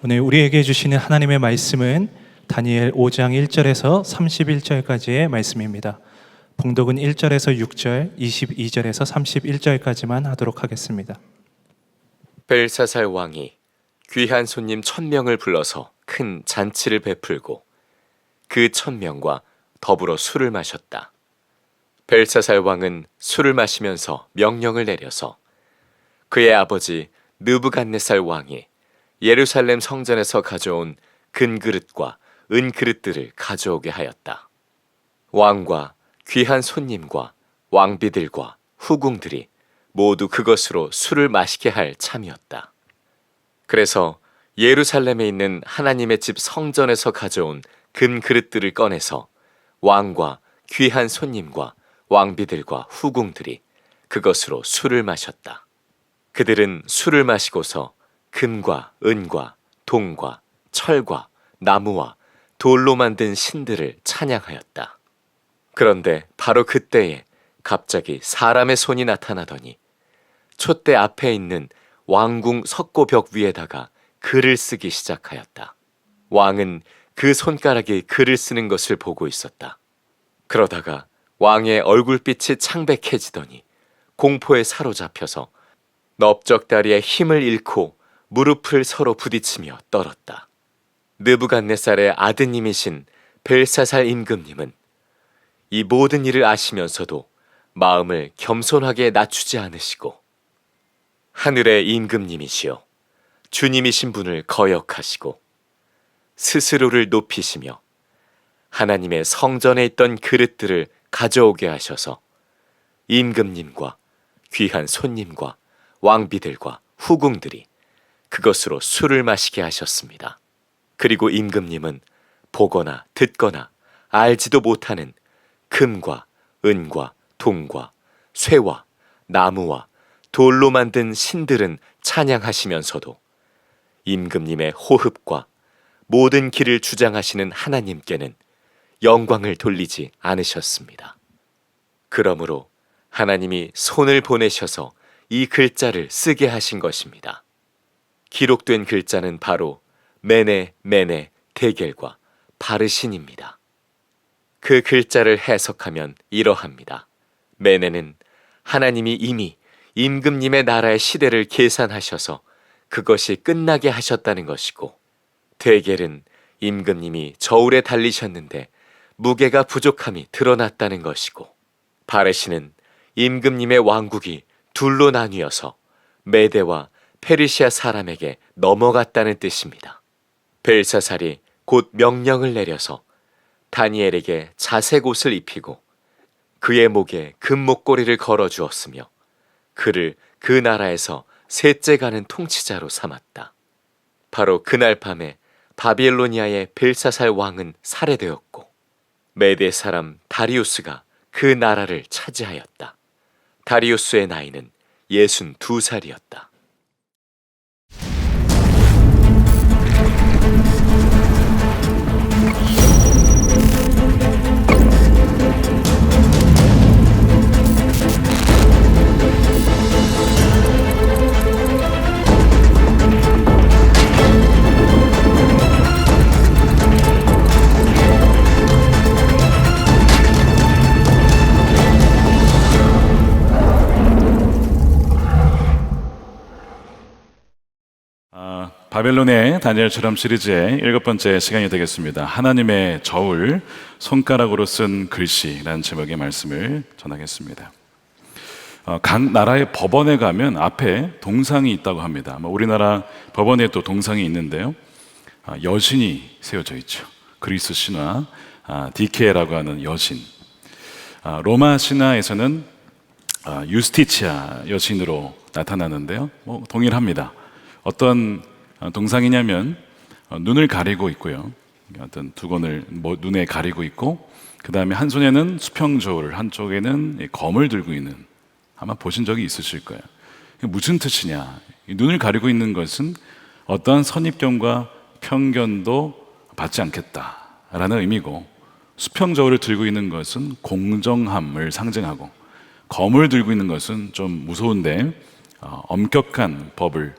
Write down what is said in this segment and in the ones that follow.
오늘 우리에게 주시는 하나님의 말씀은 다니엘 5장 1절에서 31절까지의 말씀입니다. 봉독은 1절에서 6절, 22절에서 31절까지만 하도록 하겠습니다. 벨사살 왕이 귀한 손님 1000명을 불러서 큰 잔치를 베풀고 그 1000명과 더불어 술을 마셨다. 벨사살 왕은 술을 마시면서 명령을 내려서 그의 아버지 느부갓네살 왕이 예루살렘 성전에서 가져온 금그릇과 은그릇들을 가져오게 하였다. 왕과 귀한 손님과 왕비들과 후궁들이 모두 그것으로 술을 마시게 할 참이었다. 그래서 예루살렘에 있는 하나님의 집 성전에서 가져온 금그릇들을 꺼내서 왕과 귀한 손님과 왕비들과 후궁들이 그것으로 술을 마셨다. 그들은 술을 마시고서 금과 은과 동과 철과 나무와 돌로 만든 신들을 찬양하였다. 그런데 바로 그때에 갑자기 사람의 손이 나타나더니 촛대 앞에 있는 왕궁 석고벽 위에다가 글을 쓰기 시작하였다. 왕은 그 손가락이 글을 쓰는 것을 보고 있었다. 그러다가 왕의 얼굴빛이 창백해지더니 공포에 사로잡혀서 넓적다리의 힘을 잃고 무릎을 서로 부딪히며 떨었다. 느부갓네살의 아드님이신 벨사살 임금님은 이 모든 일을 아시면서도 마음을 겸손하게 낮추지 않으시고 하늘의 임금님이시여 주님이신 분을 거역하시고 스스로를 높이시며 하나님의 성전에 있던 그릇들을 가져오게 하셔서 임금님과 귀한 손님과 왕비들과 후궁들이 그것으로 술을 마시게 하셨습니다. 그리고 임금님은 보거나 듣거나 알지도 못하는 금과 은과 동과 쇠와 나무와 돌로 만든 신들은 찬양하시면서도 임금님의 호흡과 모든 길을 주장하시는 하나님께는 영광을 돌리지 않으셨습니다. 그러므로 하나님이 손을 보내셔서 이 글자를 쓰게 하신 것입니다. 기록된 글자는 바로 메네 메네 데겔과 바르신입니다. 그 글자를 해석하면 이러합니다. 메네는 하나님이 이미 임금님의 나라의 시대를 계산하셔서 그것이 끝나게 하셨다는 것이고, 데겔은 임금님이 저울에 달리셨는데 무게가 부족함이 드러났다는 것이고, 바르신은 임금님의 왕국이 둘로 나뉘어서 메대와 페르시아 사람에게 넘어갔다는 뜻입니다. 벨사살이 곧 명령을 내려서 다니엘에게 자색 옷을 입히고 그의 목에 금목걸이를 걸어주었으며 그를 그 나라에서 셋째 가는 통치자로 삼았다. 바로 그날 밤에 바빌로니아의 벨사살 왕은 살해되었고 메대 사람 다리우스가 그 나라를 차지하였다. 다리우스의 나이는 62살이었다. 바벨론의 다니엘처럼 시리즈의 7번째 시간이 되겠습니다. 하나님의 저울, 손가락으로 쓴 글씨라는 제목의 말씀을 전하겠습니다. 각 나라의 법원에 가면 앞에 동상이 있다고 합니다. 우리나라 법원에 또 동상이 있는데요, 여신이 세워져 있죠. 그리스 신화 디케라고 하는 여신, 로마 신화에서는 유스티치아 여신으로 나타나는데요, 동일합니다. 어떤 동상이냐면 눈을 가리고 있고요, 어떤 두건을 눈에 가리고 있고, 그 다음에 한 손에는 수평저울, 한쪽에는 검을 들고 있는, 아마 보신 적이 있으실 거예요. 무슨 뜻이냐? 눈을 가리고 있는 것은 어떠한 선입견과 편견도 받지 않겠다라는 의미고, 수평저울을 들고 있는 것은 공정함을 상징하고, 검을 들고 있는 것은 좀 무서운데 엄격한 법을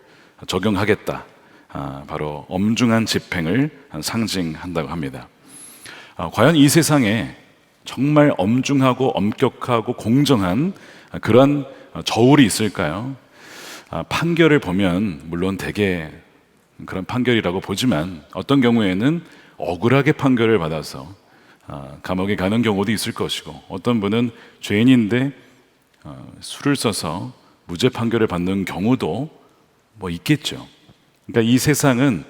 적용하겠다 바로 엄중한 집행을 상징한다고 합니다. 과연 이 세상에 정말 엄중하고 엄격하고 공정한 그런 저울이 있을까요? 판결을 보면 물론 대개 그런 판결이라고 보지만 어떤 경우에는 억울하게 판결을 받아서 감옥에 가는 경우도 있을 것이고, 어떤 분은 죄인인데 술을 써서 무죄 판결을 받는 경우도 뭐 있겠죠. 그러니까 이 세상은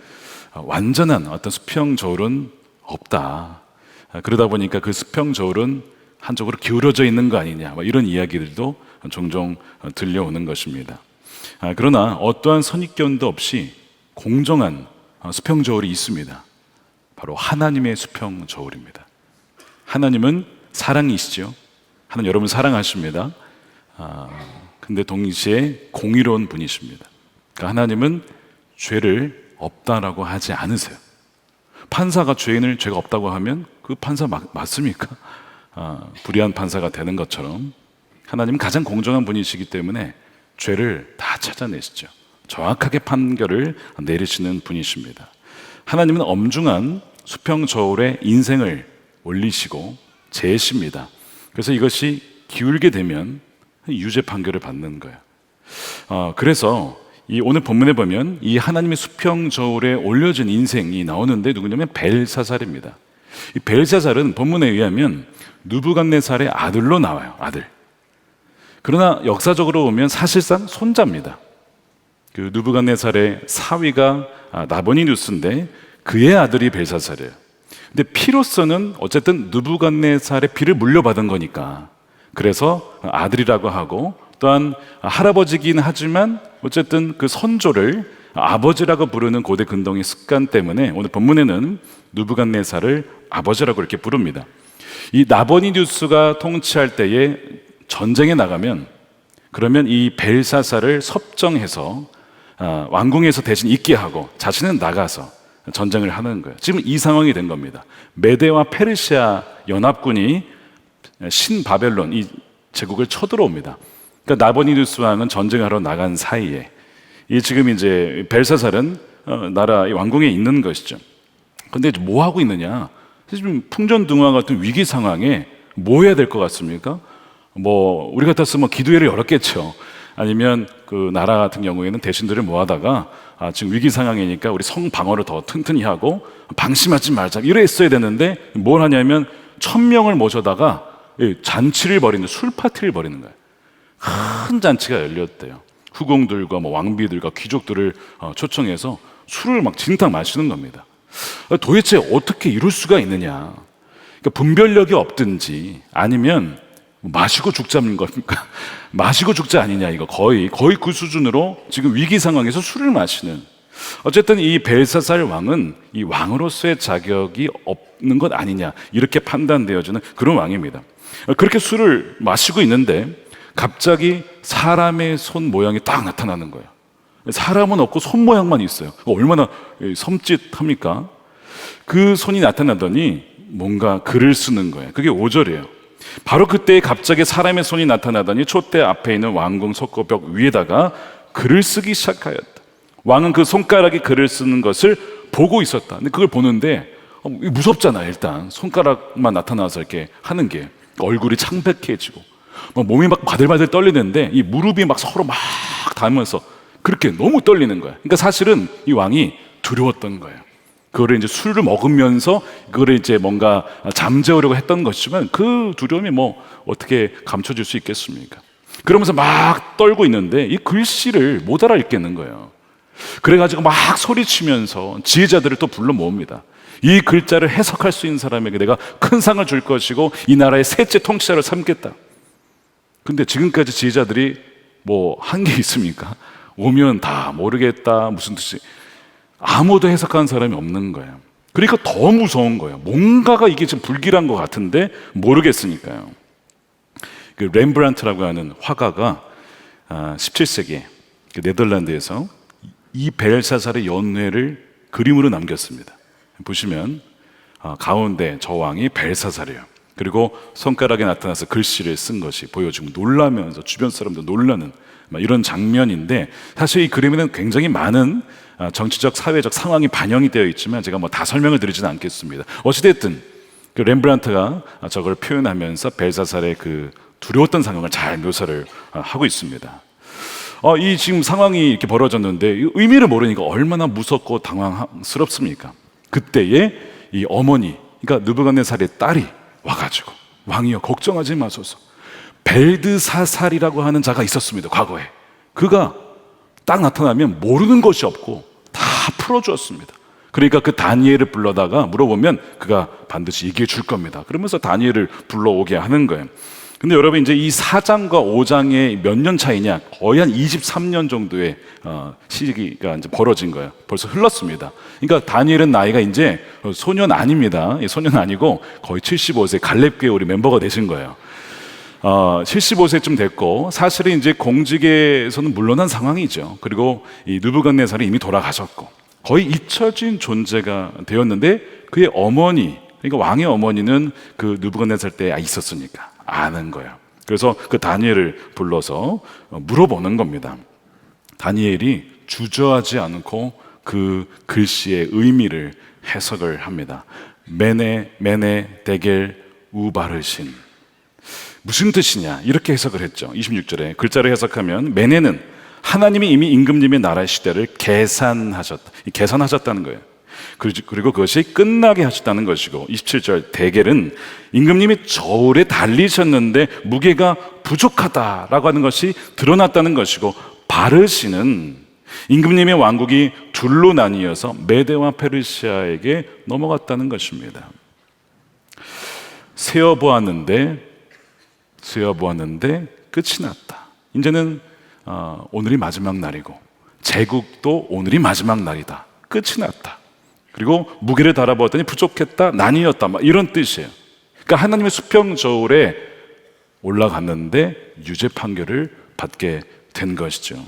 완전한 어떤 수평 저울은 없다. 그러다 보니까 그 수평 저울은 한쪽으로 기울어져 있는 거 아니냐, 이런 이야기들도 종종 들려오는 것입니다. 그러나 어떠한 선입견도 없이 공정한 수평 저울이 있습니다. 바로 하나님의 수평 저울입니다. 하나님은 사랑이시죠. 하나님 여러분 사랑하십니다. 근데 동시에 공의로운 분이십니다. 그러니까 하나님은 죄를 없다라고 하지 않으세요. 판사가 죄인을 죄가 없다고 하면 그 판사 맞습니까? 불의한 판사가 되는 것처럼 하나님은 가장 공정한 분이시기 때문에 죄를 다 찾아내시죠. 정확하게 판결을 내리시는 분이십니다. 하나님은 엄중한 수평 저울에 인생을 올리시고 재십니다. 그래서 이것이 기울게 되면 유죄 판결을 받는 거예요. 그래서 이 오늘 본문에 보면 이 하나님의 수평 저울에 올려진 인생이 나오는데 누구냐면 벨사살입니다. 이 벨사살은 본문에 의하면 느부갓네살의 아들로 나와요. 아들. 그러나 역사적으로 보면 사실상 손자입니다. 그 느부갓네살의 사위가 나보니누스인데 그의 아들이 벨사살이에요. 근데 피로서는 어쨌든 느부갓네살의 피를 물려받은 거니까 그래서 아들이라고 하고, 또한 할아버지긴 하지만 어쨌든 그 선조를 아버지라고 부르는 고대 근동의 습관 때문에 오늘 본문에는 느부갓네살을 아버지라고 이렇게 부릅니다. 이 나보니누스가 통치할 때에 전쟁에 나가면 그러면 이 벨사살을 섭정해서 왕궁에서 대신 있게 하고 자신은 나가서 전쟁을 하는 거예요. 지금 이 상황이 된 겁니다. 메데와 페르시아 연합군이 신바벨론 이 제국을 쳐들어옵니다. 그러니까 나보니누스 왕은 전쟁하러 나간 사이에 이 지금 이제 벨사살은 나라 왕궁에 있는 것이죠. 근데 뭐 하고 있느냐? 지금 풍전등화 같은 위기 상황에 뭐 해야 될 것 같습니까? 뭐 우리 같았으면 기도회를 열었겠죠. 아니면 그 나라 같은 경우에는 대신들을 모아다가 지금 위기 상황이니까 우리 성 방어를 더 튼튼히 하고 방심하지 말자 이랬어야 되는데 뭘 하냐면 1000명을 모셔다가 잔치를 벌이는, 술 파티를 벌이는 거예요. 큰 잔치가 열렸대요. 후궁들과 뭐 왕비들과 귀족들을 초청해서 술을 막 진탕 마시는 겁니다. 도대체 어떻게 이럴 수가 있느냐? 그러니까 분별력이 없든지 아니면 마시고 죽자는 겁니까? 마시고 죽자 아니냐, 이거 거의 그 수준으로 지금 위기 상황에서 술을 마시는. 어쨌든 이 벨사살 왕은 이 왕으로서의 자격이 없는 것 아니냐, 이렇게 판단되어지는 그런 왕입니다. 그렇게 술을 마시고 있는데 갑자기 사람의 손 모양이 딱 나타나는 거예요. 사람은 없고 손 모양만 있어요. 얼마나 섬찟합니까? 그 손이 나타나더니 뭔가 글을 쓰는 거예요. 그게 5절이에요. 바로 그때 갑자기 사람의 손이 나타나더니 촛대 앞에 있는 왕궁 석고벽 위에다가 글을 쓰기 시작하였다. 왕은 그 손가락에 글을 쓰는 것을 보고 있었다. 근데 그걸 보는데 무섭잖아. 일단 손가락만 나타나서 이렇게 하는 게 얼굴이 창백해지고 몸이 막 바들바들 떨리는데 이 무릎이 막 서로 막 닿으면서 그렇게 너무 떨리는 거야. 그러니까 사실은 이 왕이 두려웠던 거예요. 그거를 이제 술을 먹으면서 그거를 이제 뭔가 잠재우려고 했던 것이지만 그 두려움이 뭐 어떻게 감춰질 수 있겠습니까? 그러면서 막 떨고 있는데 이 글씨를 못 알아듣겠는 거예요. 그래가지고 막 소리치면서 지혜자들을 또 불러 모읍니다. 이 글자를 해석할 수 있는 사람에게 내가 큰 상을 줄 것이고 이 나라의 셋째 통치자를 삼겠다. 근데 지금까지 지혜자들이 뭐 한 게 있습니까? 오면 다 모르겠다, 무슨 뜻이, 아무도 해석하는 사람이 없는 거예요. 그러니까 더 무서운 거예요. 뭔가가 이게 지금 불길한 것 같은데 모르겠으니까요. 그 렘브란트라고 하는 화가가 17세기에 네덜란드에서 이 벨사살의 연회를 그림으로 남겼습니다. 보시면 가운데 저 왕이 벨사살이에요. 그리고 손가락에 나타나서 글씨를 쓴 것이 보여지고 놀라면서 주변 사람도 놀라는 이런 장면인데, 사실 이 그림에는 굉장히 많은 정치적, 사회적 상황이 반영이 되어 있지만 제가 뭐 다 설명을 드리지는 않겠습니다. 어찌됐든 그 렘브란트가 저걸 표현하면서 벨사살의 그 두려웠던 상황을 잘 묘사를 하고 있습니다. 이 지금 상황이 이렇게 벌어졌는데 이 의미를 모르니까 얼마나 무섭고 당황스럽습니까? 그때에 이 어머니, 그러니까 느부갓네살의 딸이 와가지고 왕이여 걱정하지 마소서. 벨드사살이라고 하는 자가 있었습니다. 과거에 그가 딱 나타나면 모르는 것이 없고 다 풀어주었습니다. 그러니까 그 다니엘을 불러다가 물어보면 그가 반드시 얘기해 줄 겁니다. 그러면서 다니엘을 불러오게 하는 거예요. 근데 여러분 이제 이 4장과 5장의 몇 년 차이냐? 거의 한 23년 정도의 시기가 이제 벌어진 거예요. 벌써 흘렀습니다. 그러니까 다니엘은 나이가 이제 소년 아닙니다. 소년 아니고 거의 75세 갈렙교회 우리 멤버가 되신 거예요. 75세쯤 됐고 사실은 이제 공직에서는 물러난 상황이죠. 그리고 이 느부갓네살이 이미 돌아가셨고 거의 잊혀진 존재가 되었는데 그의 어머니, 그러니까 왕의 어머니는 그 느부갓네살 때 있었으니까 아는 거예요. 그래서 그 다니엘을 불러서 물어보는 겁니다. 다니엘이 주저하지 않고 그 글씨의 의미를 해석을 합니다. 메네 데겔 우바르신, 무슨 뜻이냐 이렇게 해석을 했죠. 26절에 글자로 해석하면 메네는 하나님이 이미 임금님의 나라의 시대를 계산하셨다는 거예요. 그리고 그것이 끝나게 하셨다는 것이고 27절 데겔은 임금님이 저울에 달리셨는데 무게가 부족하다라고 하는 것이 드러났다는 것이고 바르시는 임금님의 왕국이 둘로 나뉘어서 메대와 페르시아에게 넘어갔다는 것입니다. 세어보았는데 끝이 났다. 이제는 오늘이 마지막 날이고 제국도 오늘이 마지막 날이다. 끝이 났다. 그리고 무게를 달아보았더니 부족했다, 나뉘었다, 이런 뜻이에요. 그러니까 하나님의 수평 저울에 올라갔는데 유죄 판결을 받게 된 것이죠.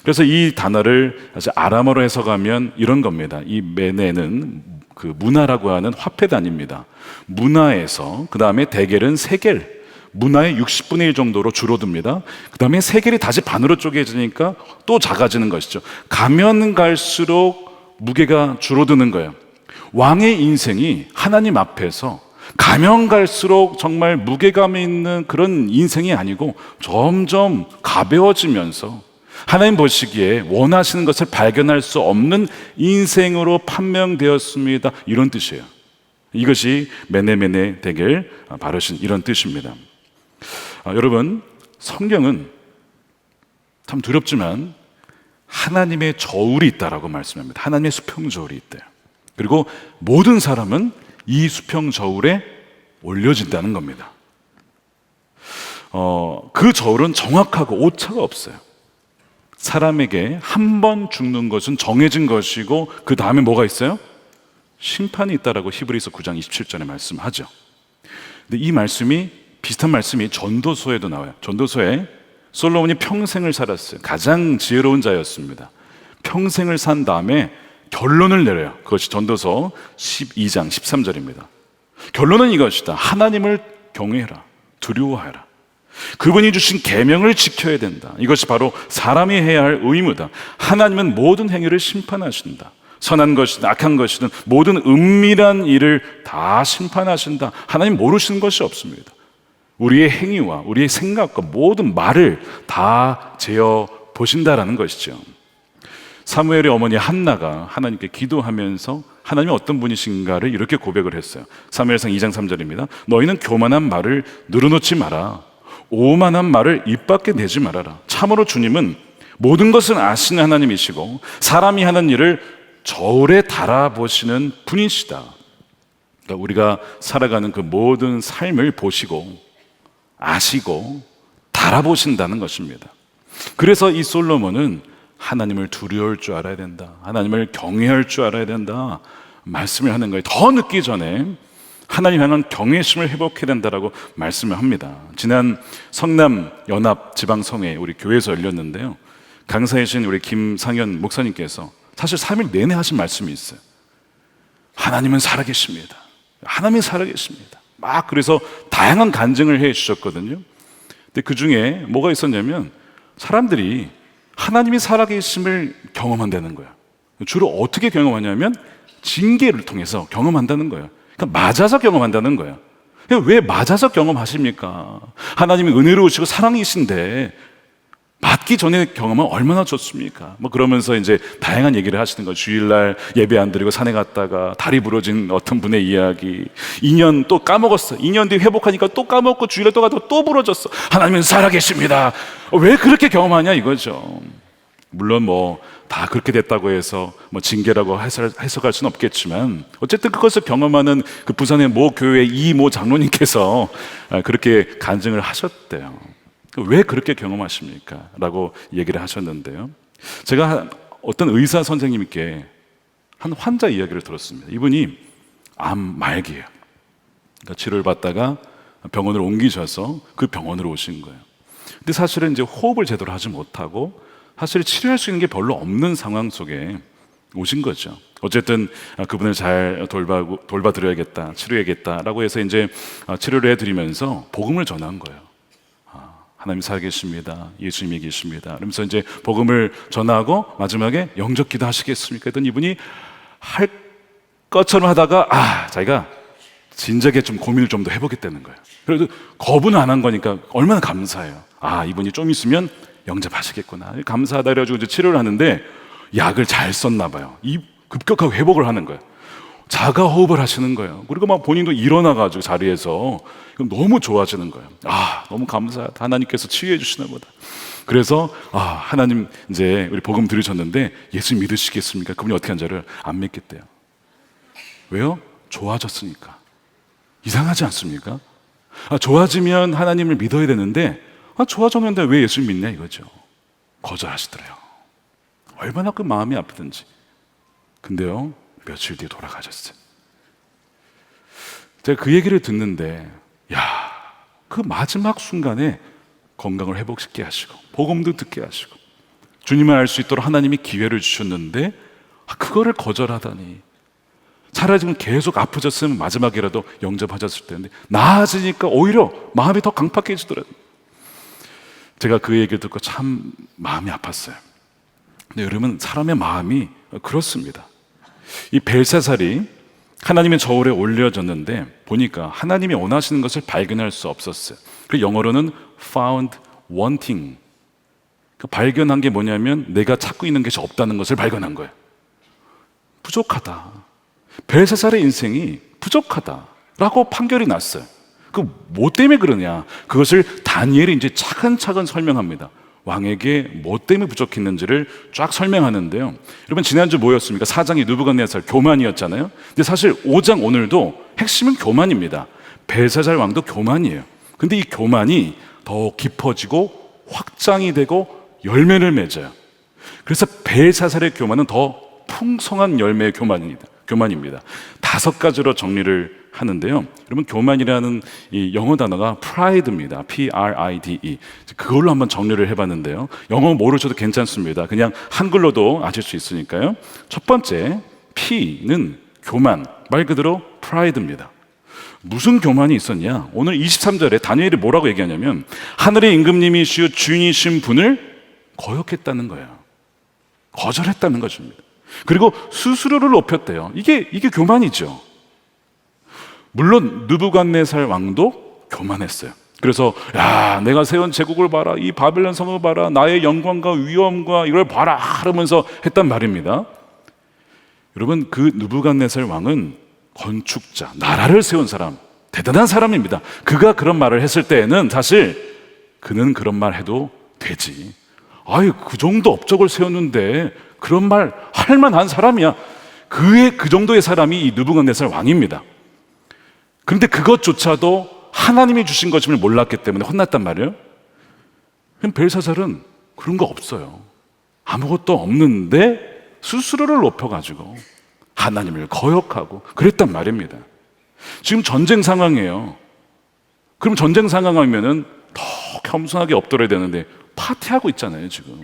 그래서 이 단어를 아람어로 해석하면 이런 겁니다. 이 메네는 그 문화라고 하는 화폐 단위입니다. 문화에서 그 다음에 데겔은 세겔, 문화의 60분의 1 정도로 줄어듭니다. 그 다음에 세겔이 다시 반으로 쪼개지니까 또 작아지는 것이죠. 가면 갈수록 무게가 줄어드는 거예요. 왕의 인생이 하나님 앞에서 가면 갈수록 정말 무게감이 있는 그런 인생이 아니고 점점 가벼워지면서 하나님 보시기에 원하시는 것을 발견할 수 없는 인생으로 판명되었습니다. 이런 뜻이에요. 이것이 메네 데겔 바르신 이런 뜻입니다. 여러분, 성경은 참 두렵지만 하나님의 저울이 있다라고 말씀합니다. 하나님의 수평 저울이 있대요. 그리고 모든 사람은 이 수평 저울에 올려진다는 겁니다. 그 저울은 정확하고 오차가 없어요. 사람에게 한 번 죽는 것은 정해진 것이고 그 다음에 뭐가 있어요? 심판이 있다라고 히브리서 9장 27절에 말씀하죠. 근데 이 말씀이 비슷한 말씀이 전도서에도 나와요. 전도서에 솔로몬이 평생을 살았어요. 가장 지혜로운 자였습니다. 평생을 산 다음에 결론을 내려요. 그것이 전도서 12장 13절입니다. 결론은 이것이다. 하나님을 경외해라. 두려워하라. 그분이 주신 계명을 지켜야 된다. 이것이 바로 사람이 해야 할 의무다. 하나님은 모든 행위를 심판하신다. 선한 것이든 악한 것이든 모든 은밀한 일을 다 심판하신다. 하나님 모르시는 것이 없습니다. 우리의 행위와 우리의 생각과 모든 말을 다 재어 보신다라는 것이죠. 사무엘의 어머니 한나가 하나님께 기도하면서 하나님이 어떤 분이신가를 이렇게 고백을 했어요. 사무엘상 2장 3절입니다. 너희는 교만한 말을 늘어놓지 마라. 오만한 말을 입 밖에 내지 말아라. 참으로 주님은 모든 것을 아시는 하나님이시고 사람이 하는 일을 저울에 달아보시는 분이시다. 그러니까 우리가 살아가는 그 모든 삶을 보시고 아시고 달아보신다는 것입니다. 그래서 이 솔로몬은 하나님을 두려울 줄 알아야 된다. 하나님을 경외할 줄 알아야 된다. 말씀을 하는 거예요. 더 늦기 전에 하나님 향한 경외심을 회복해야 된다라고 말씀을 합니다. 지난 성남 연합 지방성회 우리 교회에서 열렸는데요. 강사이신 우리 김상현 목사님께서 사실 3일 내내 하신 말씀이 있어요. 하나님은 살아계십니다. 하나님이 살아계십니다. 막 그래서 다양한 간증을 해 주셨거든요. 근데 그 중에 뭐가 있었냐면 사람들이 하나님이 살아계심을 경험한다는 거야. 주로 어떻게 경험하냐면 징계를 통해서 경험한다는 거예요. 그러니까 맞아서 경험한다는 거예요. 왜 맞아서 경험하십니까? 하나님이 은혜로우시고 사랑이신데 맞기 전에 경험은 얼마나 좋습니까? 뭐 그러면서 이제 다양한 얘기를 하시는 거예요. 주일날 예배 안 드리고 산에 갔다가 다리 부러진 어떤 분의 이야기, 2년 또 까먹었어. 2년 뒤에 회복하니까 또 까먹고 주일날 또 가다가 또 부러졌어. 하나님은 살아계십니다. 왜 그렇게 경험하냐 이거죠. 물론 뭐 다 그렇게 됐다고 해서 뭐 징계라고 해석할 수는 없겠지만 어쨌든 그것을 경험하는 그 부산의 모 교회 이모 장로님께서 그렇게 간증을 하셨대요. 왜 그렇게 경험하십니까? 라고 얘기를 하셨는데요. 제가 어떤 의사 선생님께 한 환자 이야기를 들었습니다. 이분이 암 말기예요. 그러니까 치료를 받다가 병원을 옮기셔서 그 병원으로 오신 거예요. 근데 사실은 이제 호흡을 제대로 하지 못하고 사실 치료할 수 있는 게 별로 없는 상황 속에 오신 거죠. 어쨌든 그분을 잘 돌봐드려야겠다, 치료해야겠다라고 해서 이제 치료를 해드리면서 복음을 전한 거예요. 하나님 살아계십니다. 예수님이 계십니다. 그러면서 이제 복음을 전하고 마지막에 영접 기도하시겠습니까? 했더니 이분이 할 것처럼 하다가 자기가 진작에 좀 고민을 좀 더 해보겠다는 거예요. 그래도 거부는 안 한 거니까 얼마나 감사해요. 이분이 좀 있으면 영접하시겠구나. 감사하다 그래가지고 이제 치료를 하는데 약을 잘 썼나 봐요. 급격하게 회복을 하는 거예요. 자가 호흡을 하시는 거예요. 그리고 막 본인도 일어나가지고 자리에서 너무 좋아지는 거예요. 너무 감사하다. 하나님께서 치유해 주시나 보다. 그래서 하나님 이제 우리 복음 들으셨는데 예수 믿으시겠습니까? 그분이 어떻게 한 자를 안 믿겠대요. 왜요? 좋아졌으니까. 이상하지 않습니까? 좋아지면 하나님을 믿어야 되는데 좋아졌는데 왜 예수 믿냐 이거죠. 거절하시더래요. 얼마나 그 마음이 아프든지. 근데요, 며칠 뒤에 돌아가셨어요. 제가 그 얘기를 듣는데 그 마지막 순간에 건강을 회복시키게 하시고 복음도 듣게 하시고 주님을 알 수 있도록 하나님이 기회를 주셨는데 그거를 거절하다니. 차라리 지금 계속 아프셨으면 마지막이라도 영접하셨을 텐데 나아지니까 오히려 마음이 더 강팍해지더라고요. 제가 그 얘기를 듣고 참 마음이 아팠어요. 근데 여러분, 사람의 마음이 그렇습니다. 이 벨사살이 하나님의 저울에 올려졌는데 보니까 하나님이 원하시는 것을 발견할 수 없었어요. 그 영어로는 found wanting. 발견한 게 뭐냐면 내가 찾고 있는 것이 없다는 것을 발견한 거예요. 부족하다. 벨사살의 인생이 부족하다라고 판결이 났어요. 뭐 때문에 그러냐? 그것을 다니엘이 이제 차근차근 설명합니다. 왕에게 뭐 때문에 부족했는지를 쫙 설명하는데요. 여러분, 지난주 뭐였습니까? 4장이 느부갓네살 교만이었잖아요. 근데 사실 5장 오늘도 핵심은 교만입니다. 벨사살 왕도 교만이에요. 근데 이 교만이 더 깊어지고 확장이 되고 열매를 맺어요. 그래서 벨사살의 교만은 더 풍성한 열매의 교만입니다. 5가지로 정리를 하는데요. 여러분, 교만이라는 이 영어 단어가 pride입니다. P-R-I-D-E. 그걸로 한번 정리를 해봤는데요. 영어 모르셔도 괜찮습니다. 그냥 한글로도 아실 수 있으니까요. 첫 번째, P는 교만, 말 그대로 pride입니다. 무슨 교만이 있었냐? 오늘 23절에 다니엘이 뭐라고 얘기하냐면 하늘의 임금님이시오 주인이신 분을 거역했다는 거예요. 거절했다는 것입니다. 그리고 스스로를 높였대요. 이게 교만이죠. 물론 느부갓네살 왕도 교만했어요. 그래서 내가 세운 제국을 봐라, 이 바벨론 성을 봐라, 나의 영광과 위엄과 이걸 봐라 하면서 했단 말입니다. 여러분, 그 느부갓네살 왕은 건축자, 나라를 세운 사람, 대단한 사람입니다. 그가 그런 말을 했을 때에는 사실 그는 그런 말 해도 되지. 그 정도 업적을 세웠는데 그런 말 할 만한 사람이야. 그 정도의 사람이 이 느부갓네살 왕입니다. 그런데 그것조차도 하나님이 주신 것임을 몰랐기 때문에 혼났단 말이에요. 그럼 벨사살은 그런 거 없어요. 아무것도 없는데 스스로를 높여가지고 하나님을 거역하고 그랬단 말입니다. 지금 전쟁 상황이에요. 그럼 전쟁 상황이면은 더 겸손하게 엎드려야 되는데 파티하고 있잖아요, 지금.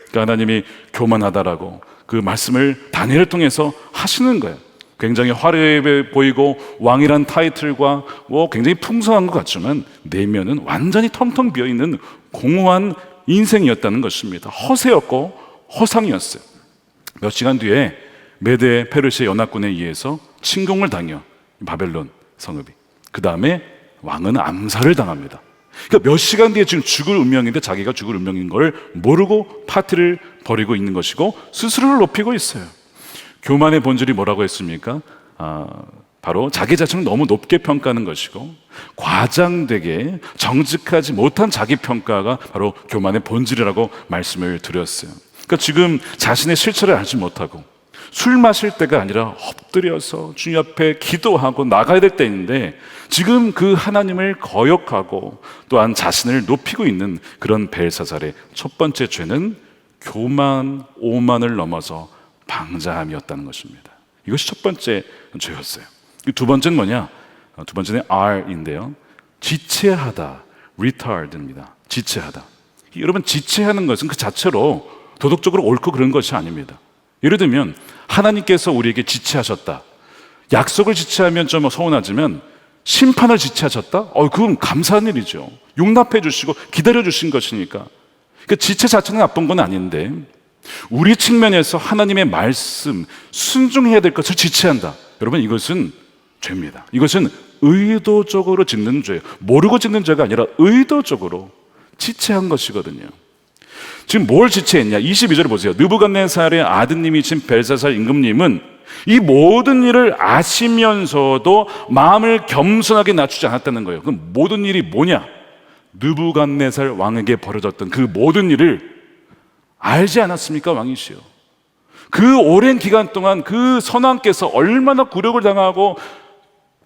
그러니까 하나님이 교만하다라고 그 말씀을 다니엘을 통해서 하시는 거예요. 굉장히 화려해 보이고 왕이란 타이틀과 굉장히 풍성한 것 같지만 내면은 완전히 텅텅 비어있는 공허한 인생이었다는 것입니다. 허세였고 허상이었어요. 몇 시간 뒤에 메데 페르시아 연합군에 의해서 침공을 당해요. 바벨론 성읍이. 그 다음에 왕은 암살을 당합니다. 그러니까 몇 시간 뒤에 지금 죽을 운명인데 자기가 죽을 운명인 걸 모르고 파티를 벌이고 있는 것이고 스스로를 높이고 있어요. 교만의 본질이 뭐라고 했습니까? 바로 자기 자신을 너무 높게 평가하는 것이고 과장되게 정직하지 못한 자기 평가가 바로 교만의 본질이라고 말씀을 드렸어요. 그러니까 지금 자신의 실체를 알지 못하고 술 마실 때가 아니라 엎드려서 주님 앞에 기도하고 나가야 될 때인데 지금 그 하나님을 거역하고 또한 자신을 높이고 있는 그런 벨사살의 첫 번째 죄는 교만, 오만을 넘어서 방자함이었다는 것입니다. 이것이 첫 번째 죄였어요. 두 번째는 뭐냐? 두 번째는 R인데요. 지체하다, retard입니다. 지체하다. 여러분, 지체하는 것은 그 자체로 도덕적으로 옳고 그런 것이 아닙니다. 예를 들면 하나님께서 우리에게 지체하셨다. 약속을 지체하면 좀 서운하지만 심판을 지체하셨다? 그건 감사한 일이죠. 용납해 주시고 기다려 주신 것이니까. 그러니까 지체 자체는 나쁜 건 아닌데 우리 측면에서 하나님의 말씀 순종해야 될 것을 지체한다. 여러분, 이것은 죄입니다. 이것은 의도적으로 짓는 죄예요. 모르고 짓는 죄가 아니라 의도적으로 지체한 것이거든요. 지금 뭘 지체했냐? 22절 보세요. 느부갓네살의 아드님이신 벨사살 임금님은 이 모든 일을 아시면서도 마음을 겸손하게 낮추지 않았다는 거예요. 그럼 모든 일이 뭐냐? 느부갓네살 왕에게 벌어졌던 그 모든 일을 알지 않았습니까? 왕이시여. 그 오랜 기간 동안 그 선왕께서 얼마나 굴욕을 당하고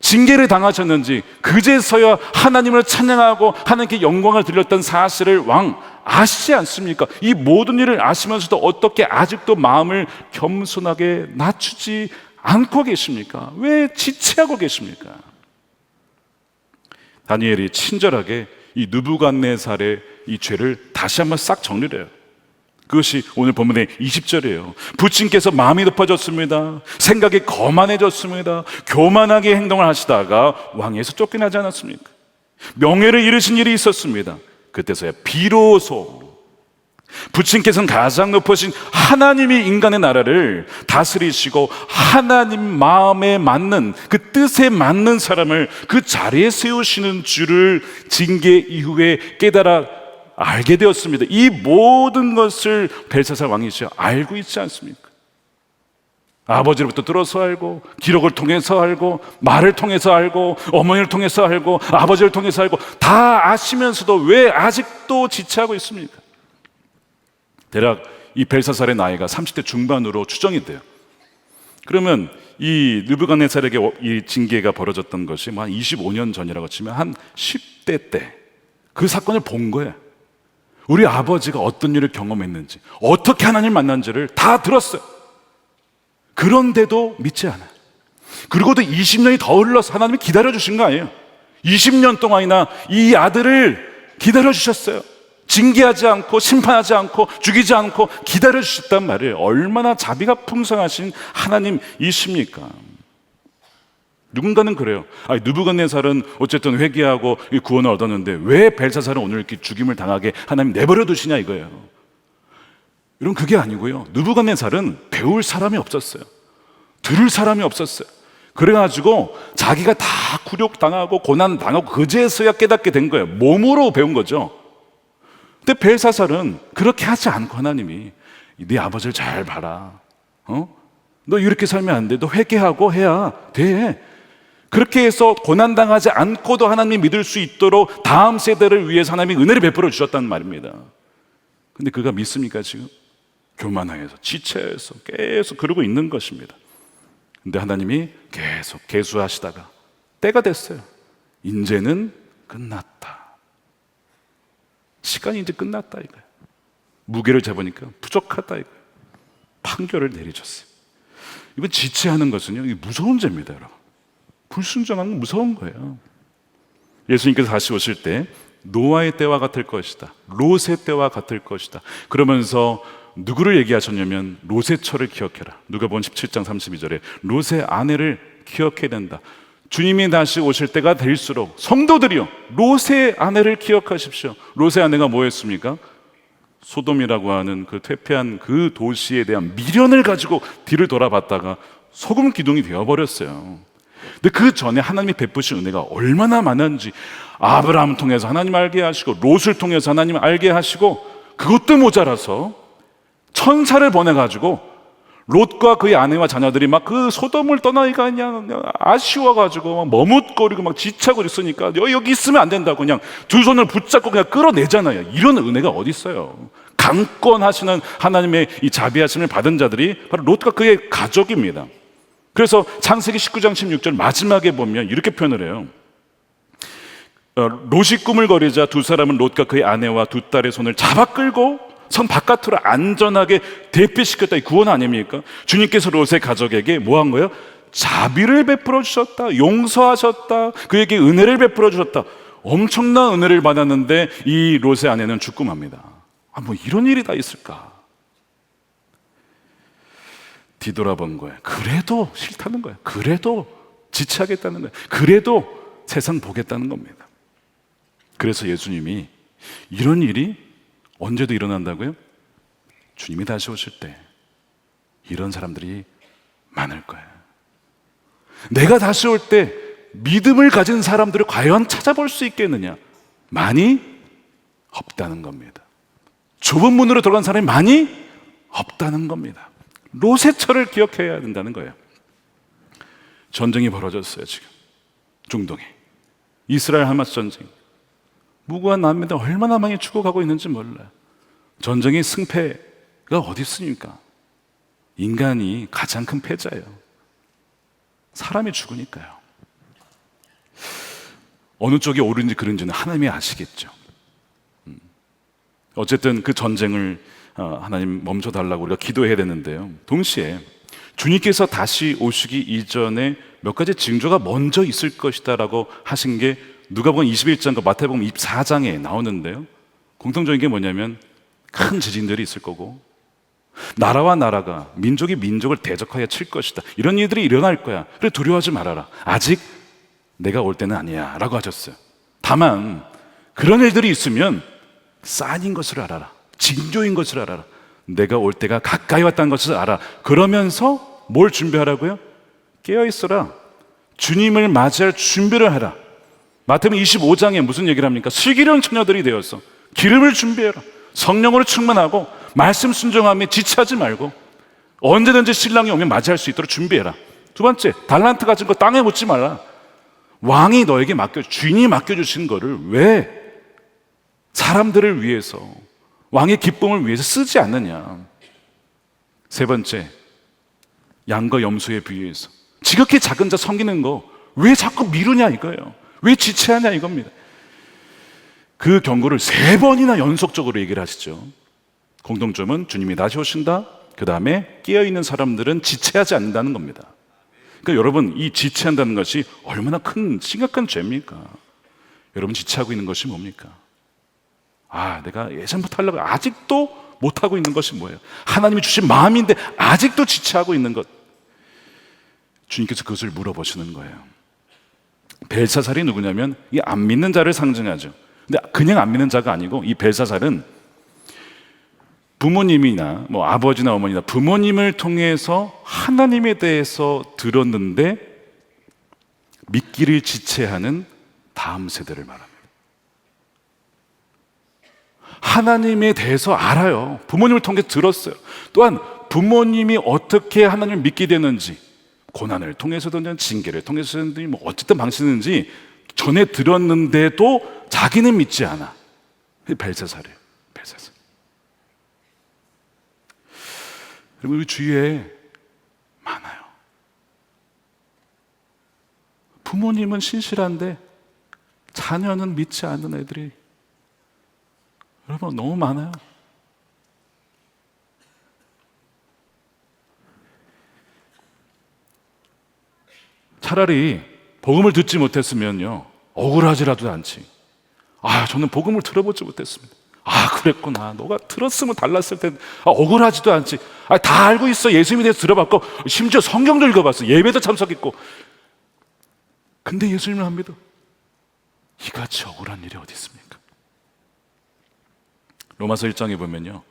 징계를 당하셨는지 그제서야 하나님을 찬양하고 하나님께 영광을 드렸던 사실을 왕 아시지 않습니까? 이 모든 일을 아시면서도 어떻게 아직도 마음을 겸손하게 낮추지 않고 계십니까? 왜 지체하고 계십니까? 다니엘이 친절하게 이 느부갓네살의 이 죄를 다시 한번 싹 정리를 해요. 그것이 오늘 본문의 20절이에요. 부친께서 마음이 높아졌습니다. 생각이 거만해졌습니다. 교만하게 행동을 하시다가 왕에서 쫓겨나지 않았습니까? 명예를 잃으신 일이 있었습니다. 그때서야 비로소 부친께서는 가장 높으신 하나님이 인간의 나라를 다스리시고 하나님 마음에 맞는 그 뜻에 맞는 사람을 그 자리에 세우시는 줄을 징계 이후에 깨달아 알게 되었습니다. 이 모든 것을 벨사살 왕이시여 알고 있지 않습니까? 아버지로부터 들어서 알고 기록을 통해서 알고 말을 통해서 알고 어머니를 통해서 알고 아버지를 통해서 알고 다 아시면서도 왜 아직도 지체하고 있습니까? 대략 이 벨사살의 나이가 30대 중반으로 추정이 돼요. 그러면 이 느부갓네살에게 이 징계가 벌어졌던 것이 한 25년 전이라고 치면 한 10대 때 그 사건을 본 거예요. 우리 아버지가 어떤 일을 경험했는지 어떻게 하나님을 만난지를 다 들었어요. 그런데도 믿지 않아요. 그리고도 20년이 더 흘러서 하나님이 기다려주신 거 아니에요. 20년 동안이나 이 아들을 기다려주셨어요. 징계하지 않고 심판하지 않고 죽이지 않고 기다려주셨단 말이에요. 얼마나 자비가 풍성하신 하나님이십니까? 누군가는 그래요. 느부갓네살은 어쨌든 회개하고 구원을 얻었는데 왜 벨사살은 오늘 이렇게 죽임을 당하게 하나님 내버려 두시냐 이거예요. 여러분, 그게 아니고요. 느부갓네살은 배울 사람이 없었어요. 들을 사람이 없었어요. 그래가지고 자기가 다 굴욕당하고 고난당하고 그제서야 깨닫게 된 거예요. 몸으로 배운 거죠. 근데 벨사살은 그렇게 하지 않고 하나님이 네 아버지를 잘 봐라. 너 이렇게 살면 안 돼. 너 회개하고 해야 돼. 그렇게 해서 고난당하지 않고도 하나님이 믿을 수 있도록 다음 세대를 위해서 하나님이 은혜를 베풀어 주셨다는 말입니다. 근데 그가 믿습니까 지금? 교만해서 지체해서 계속 그러고 있는 것입니다. 근데 하나님이 계속 계수하시다가 때가 됐어요. 이제는 끝났다. 시간이 이제 끝났다 이거예요. 무게를 재보니까 부족하다 이거예요. 판결을 내리셨어요. 이번 지체하는 것은요, 이게 무서운 죄입니다, 여러분. 불순종하는 건 무서운 거예요. 예수님께서 다시 오실 때 노아의 때와 같을 것이다. 롯의 때와 같을 것이다. 그러면서 누구를 얘기하셨냐면 롯의 처를 기억해라. 누가복음 17장 32절에 롯의 아내를 기억해야 된다. 주님이 다시 오실 때가 될수록 성도들이요, 롯의 아내를 기억하십시오. 롯의 아내가 뭐였습니까? 소돔이라고 하는 그 퇴폐한 그 도시에 대한 미련을 가지고 뒤를 돌아봤다가 소금 기둥이 되어버렸어요. 근데 그 전에 하나님이 베푸신 은혜가 얼마나 많은지, 아브라함을 통해서 하나님 알게 하시고 롯을 통해서 하나님 알게 하시고, 그것도 모자라서 천사를 보내가지고 롯과 그의 아내와 자녀들이 막 그 소돔을 떠나기가 그냥 아쉬워가지고 막 머뭇거리고 막 지차고 있으니까 여기 있으면 안 된다고 그냥 두 손을 붙잡고 그냥 끌어내잖아요. 이런 은혜가 어디 있어요? 강권하시는 하나님의 이 자비하심을 받은 자들이 바로 롯과 그의 가족입니다. 그래서 창세기 19장 16절 마지막에 보면 이렇게 표현을 해요. 롯이 꿈을 거리자 두 사람은 롯과 그의 아내와 두 딸의 손을 잡아 끌고 성 바깥으로 안전하게 대피시켰다. 이 구원 아닙니까? 주님께서 롯의 가족에게 뭐 한 거예요? 자비를 베풀어 주셨다, 용서하셨다, 그에게 은혜를 베풀어 주셨다. 엄청난 은혜를 받았는데 이 롯의 아내는 죽고 맙니다. 뭐 이런 일이 다 있을까? 뒤돌아본 거예요. 그래도 싫다는 거예요. 그래도 지체하겠다는 거예요. 그래도 세상 보겠다는 겁니다. 그래서 예수님이 이런 일이 언제도 일어난다고요? 주님이 다시 오실 때 이런 사람들이 많을 거예요. 내가 다시 올 때 믿음을 가진 사람들을 과연 찾아볼 수 있겠느냐? 많이 없다는 겁니다. 좁은 문으로 들어간 사람이 많이 없다는 겁니다. 롯의 철을 기억해야 된다는 거예요. 전쟁이 벌어졌어요. 지금 중동에 이스라엘 하마스 전쟁, 무고한 난민들 얼마나 많이 죽어가고 있는지 몰라요. 전쟁의 승패가 어디 있습니까? 인간이 가장 큰 패자예요. 사람이 죽으니까요. 어느 쪽이 옳은지 그른지는 하나님이 아시겠죠. 어쨌든 그 전쟁을 하나님 멈춰달라고 우리가 기도해야 되는데요. 동시에 주님께서 다시 오시기 이전에 몇 가지 징조가 먼저 있을 것이다 라고 하신 게 누가복음 21장과 마태복음 24장에 나오는데요. 공통적인 게 뭐냐면 큰 지진들이 있을 거고, 나라와 나라가, 민족이 민족을 대적하여 칠 것이다. 이런 일들이 일어날 거야. 그래 두려워하지 말아라. 아직 내가 올 때는 아니야 라고 하셨어요. 다만 그런 일들이 있으면 사인인 것을 알아라. 징조인 것을 알아라. 내가 올 때가 가까이 왔다는 것을 알아. 그러면서 뭘 준비하라고요? 깨어있어라. 주님을 맞이할 준비를 하라. 마태복음 25장에 무슨 얘기를 합니까? 슬기로운 처녀들이 되어서 기름을 준비해라. 성령으로 충만하고 말씀 순종함에 지체하지 말고 언제든지 신랑이 오면 맞이할 수 있도록 준비해라. 두 번째, 달란트 가진 거 땅에 묻지 말라. 왕이 너에게 주인이 맡겨주신 거를 왜 사람들을 위해서, 왕의 기쁨을 위해서 쓰지 않느냐. 세 번째, 양과 염소에 비유해서 지극히 작은 자 섬기는 거 왜 자꾸 미루냐 이거예요. 왜 지체하냐 이겁니다. 그 경고를 3번이나 연속적으로 얘기를 하시죠. 공통점은 주님이 다시 오신다. 그 다음에 깨어있는 사람들은 지체하지 않는다는 겁니다. 그러니까 여러분, 이 지체한다는 것이 얼마나 큰 심각한 죄입니까? 여러분, 지체하고 있는 것이 뭡니까? 내가 예전부터 하려고 아직도 못하고 있는 것이 뭐예요? 하나님이 주신 마음인데 아직도 지체하고 있는 것. 주님께서 그것을 물어보시는 거예요. 벨사살이 누구냐면 이 안 믿는 자를 상징하죠. 근데 그냥 안 믿는 자가 아니고 이 벨사살은 부모님이나 뭐 아버지나 어머니나 부모님을 통해서 하나님에 대해서 들었는데 믿기를 지체하는 다음 세대를 말합니다. 하나님에 대해서 알아요. 부모님을 통해 들었어요. 또한 부모님이 어떻게 하나님을 믿게 되는지, 고난을 통해서든 징계를 통해서든 뭐 어쨌든 방식인지 전에 들었는데도 자기는 믿지 않아. 벨사살이에요. 벨사살. 여러분, 우리 주위에 많아요. 부모님은 신실한데 자녀는 믿지 않는 애들이 여러분 너무 많아요. 차라리 복음을 듣지 못했으면요, 억울하지라도 않지. 저는 복음을 들어보지 못했습니다. 그랬구나. 너가 들었으면 달랐을 텐데. 억울하지도 않지. 다 알고 있어. 예수님에 대해서 들어봤고, 심지어 성경도 읽어봤어. 예배도 참석했고. 근데 예수님을 안 믿어. 이같이 억울한 일이 어디 있습니까? 로마서 1장에 보면요,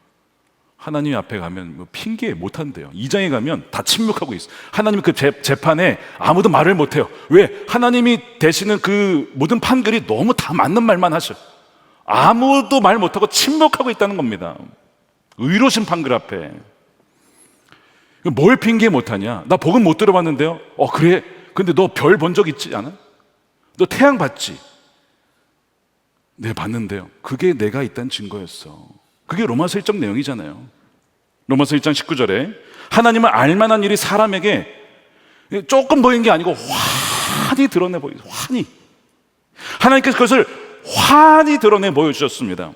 하나님 앞에 가면 뭐 핑계 못 한대요. 2장에 가면 다 침묵하고 있어요. 하나님 그 재판에 아무도 말을 못 해요. 왜? 하나님이 되시는 그 모든 판결이 너무 다 맞는 말만 하셔. 아무도 말 못하고 침묵하고 있다는 겁니다. 의로신 판결 앞에. 뭘 핑계 못하냐? 나 복음 못 들어봤는데요. 그래? 근데 너 별 본 적 있지 않아? 너 태양 봤지? 네, 봤는데요. 그게 내가 있다는 증거였어. 그게 로마서 1장 내용이잖아요. 로마서 1장 19절에 하나님을 알만한 일이 사람에게 조금 보인 게 아니고 환히 드러내 보이죠. 환히. 하나님께서 그것을 환히 드러내 보여주셨습니다.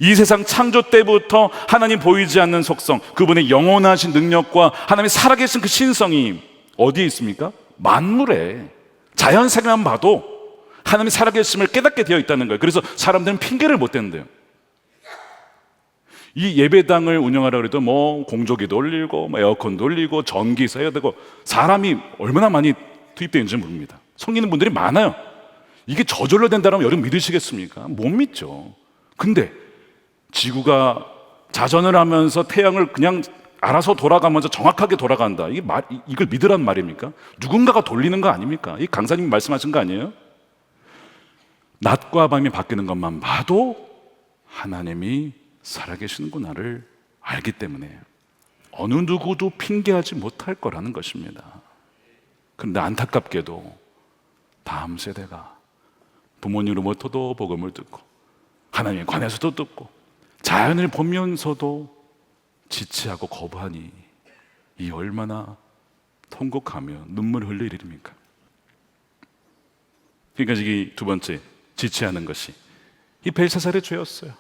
이 세상 창조 때부터 하나님 보이지 않는 속성, 그분의 영원하신 능력과 하나님이 살아계신 그 신성이 어디에 있습니까? 만물에. 자연세계만 봐도 하나님이 살아계심을 깨닫게 되어 있다는 거예요. 그래서 사람들은 핑계를 못 댄대요. 이 예배당을 운영하라 그래도 뭐 공조기도 올리고 뭐 에어컨도 올리고 전기 써야 되고 사람이 얼마나 많이 투입되어 있는지 모릅니다. 섬기는 분들이 많아요. 이게 저절로 된다면 여러분 믿으시겠습니까? 못 믿죠. 근데 지구가 자전을 하면서 태양을 그냥 알아서 돌아가면서 정확하게 돌아간다. 이걸 믿으란 말입니까? 누군가가 돌리는 거 아닙니까? 이 강사님이 말씀하신 거 아니에요? 낮과 밤이 바뀌는 것만 봐도 하나님이 살아계시는구나를 알기 때문에 어느 누구도 핑계하지 못할 거라는 것입니다. 그런데 안타깝게도 다음 세대가 부모님으로부터도 복음을 듣고 하나님에 관해서도 듣고 자연을 보면서도 지체하고 거부하니 이 얼마나 통곡하며 눈물을 흘릴 일입니까? 그러니까 이 두 번째, 지체하는 것이 이 벨사살의 죄였어요.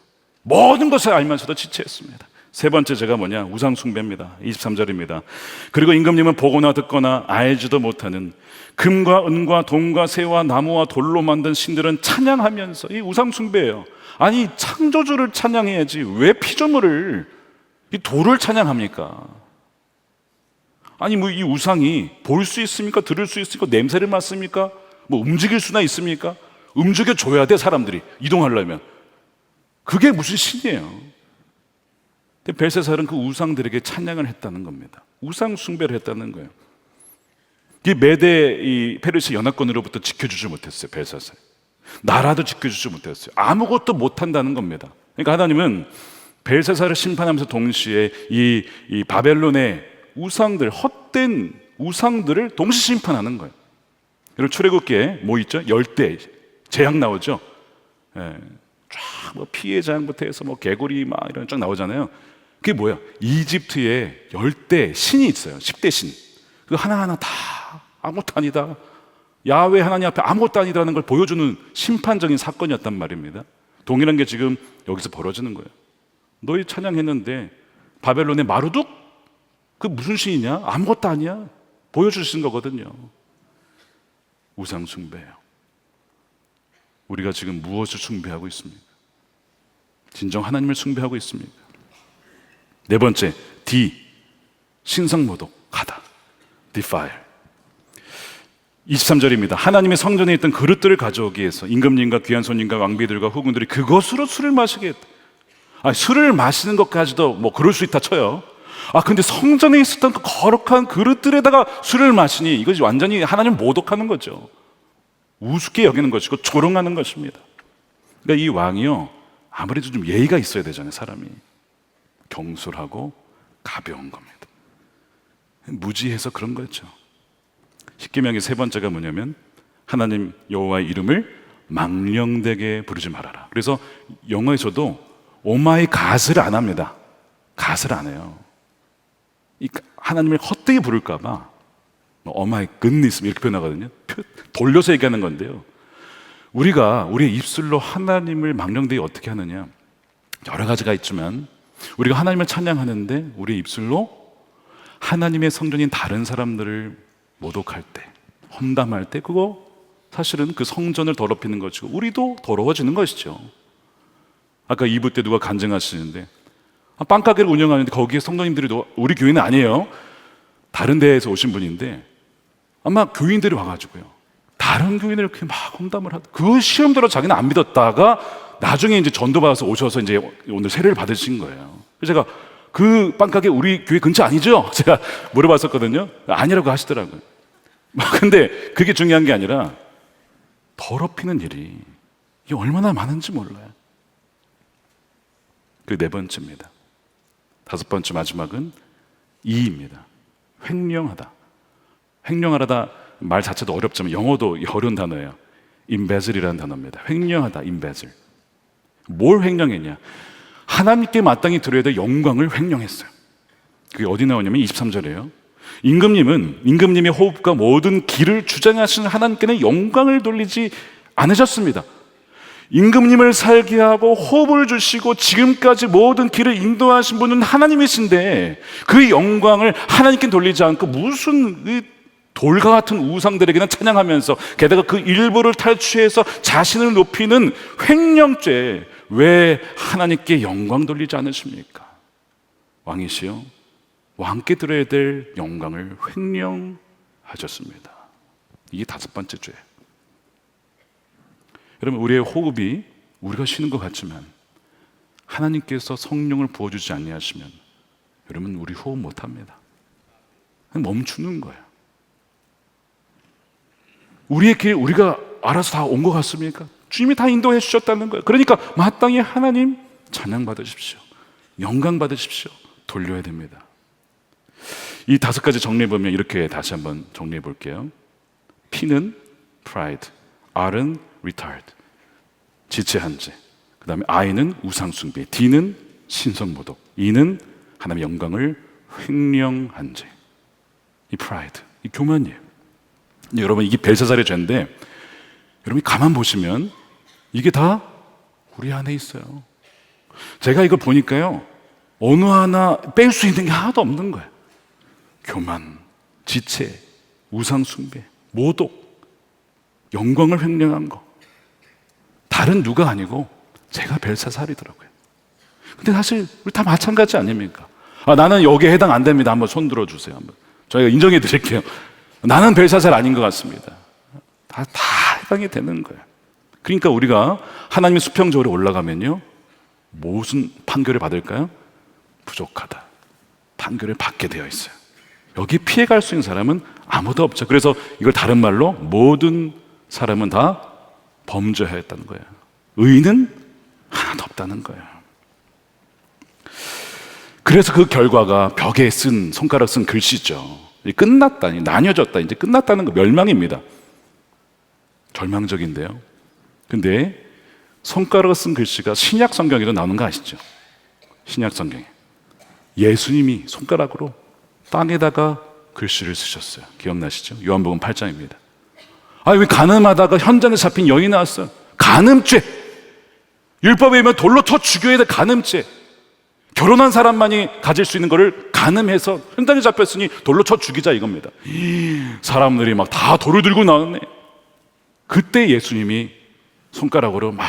모든 것을 알면서도 지체했습니다. 세 번째 죄가 뭐냐? 우상 숭배입니다. 23절입니다. 그리고 임금님은 보거나 듣거나 알지도 못하는 금과 은과 동과 새와 나무와 돌로 만든 신들은 찬양하면서, 이 우상 숭배예요. 아니, 창조주를 찬양해야지 왜 피조물을, 이 돌을 찬양합니까? 아니, 뭐 이 우상이 볼 수 있습니까? 들을 수 있습니까? 냄새를 맡습니까? 뭐 움직일 수나 있습니까? 움직여 줘야 돼, 사람들이 이동하려면. 그게 무슨 신이에요? 근데 벨사살은 그 우상들에게 찬양을 했다는 겁니다. 우상 숭배를 했다는 거예요. 이 메대 이 페르시 연합군으로부터 지켜주지 못했어요. 벨사살 나라도 지켜주지 못했어요. 아무것도 못한다는 겁니다. 그러니까 하나님은 벨사살을 심판하면서 동시에 이 바벨론의 우상들, 헛된 우상들을 동시 심판하는 거예요. 여러분 출애굽기에 뭐 있죠? 열대 재앙 나오죠. 쫙 뭐 피해 재앙부터 해서 뭐 개구리 막 이런 쫙 나오잖아요. 그게 뭐야? 이집트에 열대 신이 있어요. 10대 신. 그 하나하나 다 아무것도 아니다, 야훼 하나님 앞에 아무것도 아니다라는 걸 보여주는 심판적인 사건이었단 말입니다. 동일한 게 지금 여기서 벌어지는 거예요. 너희 찬양했는데 바벨론의 마루둑? 그 무슨 신이냐? 아무것도 아니야. 보여주신 거거든요. 우상 숭배예요. 우리가 지금 무엇을 숭배하고 있습니까? 진정 하나님을 숭배하고 있습니까? 네 번째, D, 신성모독하다, defile. 23절입니다. 하나님의 성전에 있던 그릇들을 가져오기 위해서 임금님과 귀한 손님과 왕비들과 후궁들이 그것으로 술을 마시게 했다. 술을 마시는 것까지도 뭐 그럴 수 있다 쳐요. 근데 성전에 있었던 그 거룩한 그릇들에다가 술을 마시니 이것이 완전히 하나님을 모독하는 거죠. 우습게 여기는 것이고 조롱하는 것입니다. 그러니까 이 왕이요, 아무래도 좀 예의가 있어야 되잖아요. 사람이 경솔하고 가벼운 겁니다. 무지해서 그런 거죠. 십계명의 세 번째가 뭐냐면 하나님 여호와의 이름을 망령되게 부르지 말아라. 그래서 영어에서도 오마이 갓을 안 합니다. 갓을 안 해요. 하나님을 헛되게 부를까 봐 오마이 굿니스 이렇게 표현하거든요. 돌려서 얘기하는 건데요, 우리가 우리의 입술로 하나님을 망령되게 어떻게 하느냐, 여러 가지가 있지만 우리가 하나님을 찬양하는데 우리의 입술로 하나님의 성전인 다른 사람들을 모독할 때, 험담할 때, 그거 사실은 그 성전을 더럽히는 것이고 우리도 더러워지는 것이죠. 아까 2부 때 누가 간증하시는데 빵가게를 운영하는데 거기에 성도님들이, 우리 교회는 아니에요, 다른 데에서 오신 분인데 아마 교인들이 와가지고요, 다른 교인을 이렇게 막 험담을 하다, 그 시험 들어 자기는 안 믿었다가 나중에 이제 전도받아서 오셔서 이제 오늘 세례를 받으신 거예요. 그래서 제가 그 빵가게 우리 교회 근처 아니죠? 제가 물어봤었거든요. 아니라고 하시더라고요. 근데 그게 중요한 게 아니라 더럽히는 일이 이게 얼마나 많은지 몰라요. 그 네 번째입니다. 다섯 번째 마지막은 이입니다. 횡령하다. 횡령하다 말 자체도 어렵지만 영어도 어려운 단어예요. embezzle이라는 단어입니다. 횡령하다, embezzle. 뭘 횡령했냐? 하나님께 마땅히 드려야 될 영광을 횡령했어요. 그게 어디 나오냐면 23절이에요. 임금님의 호흡과 모든 길을 주장하시는 하나님께는 영광을 돌리지 않으셨습니다. 임금님을 살게 하고 호흡을 주시고 지금까지 모든 길을 인도하신 분은 하나님이신데 그 영광을 하나님께 돌리지 않고 무슨 돌과 같은 우상들에게는 찬양하면서 게다가 그 일부를 탈취해서 자신을 높이는 횡령죄, 왜 하나님께 영광 돌리지 않으십니까? 왕이시여, 왕께 드려야 될 영광을 횡령하셨습니다. 이게 다섯 번째 죄예요. 여러분, 우리의 호흡이 우리가 쉬는 것 같지만 하나님께서 성령을 부어주지 아니하시면 여러분 우리 호흡 못합니다. 멈추는 거예요. 우리의 길 우리가 알아서 다 온 것 같습니까? 주님이 다 인도해 주셨다는 거예요. 그러니까 마땅히 하나님 찬양 받으십시오. 영광 받으십시오. 돌려야 됩니다. 이 다섯 가지 정리해 보면 이렇게 다시 한번 정리해 볼게요. P는 pride, R은 retard, 지체한 죄, 그 다음에 I는 우상숭배, D는 신성모독, E는 하나님의 영광을 횡령한 죄. 이 pride, 이 교만이에요. 여러분, 이게 벨사살의 죄인데 여러분이 가만 보시면 이게 다 우리 안에 있어요. 제가 이걸 보니까요, 어느 하나 뺄 수 있는 게 하나도 없는 거예요. 교만, 지체, 우상숭배, 모독, 영광을 횡령한 거. 다른 누가 아니고 제가 벨사살이더라고요. 근데 사실 우리 다 마찬가지 아닙니까? 나는 여기에 해당 안 됩니다. 한번 손 들어주세요. 한번. 저희가 인정해 드릴게요. 나는 벨사살 아닌 것 같습니다. 다 해당이 되는 거예요. 그러니까 우리가 하나님의 수평적으로 올라가면요, 무슨 판결을 받을까요? 부족하다. 판결을 받게 되어 있어요. 여기 피해갈 수 있는 사람은 아무도 없죠. 그래서 이걸 다른 말로 모든 사람은 다 범죄하였다는 거예요. 의인은 하나도 없다는 거예요. 그래서 그 결과가 벽에 쓴 손가락 쓴 글씨죠. 끝났다, 나뉘어졌다, 이제 끝났다는 거, 멸망입니다. 절망적인데요. 근데 손가락을 쓴 글씨가 신약 성경에도 나오는 거 아시죠? 신약 성경에 예수님이 손가락으로 땅에다가 글씨를 쓰셨어요. 기억나시죠? 요한복음 8장입니다. 왜 가늠하다가 현장에 잡힌 여인이 나왔어요? 간음죄. 율법에 의하면 돌로 쳐 죽여야 될 간음죄. 결혼한 사람만이 가질 수 있는 거를 간음해서 현장에 잡혔으니 돌로 쳐 죽이자 이겁니다. 사람들이 막 다 돌을 들고 나왔네. 그때 예수님이 손가락으로 막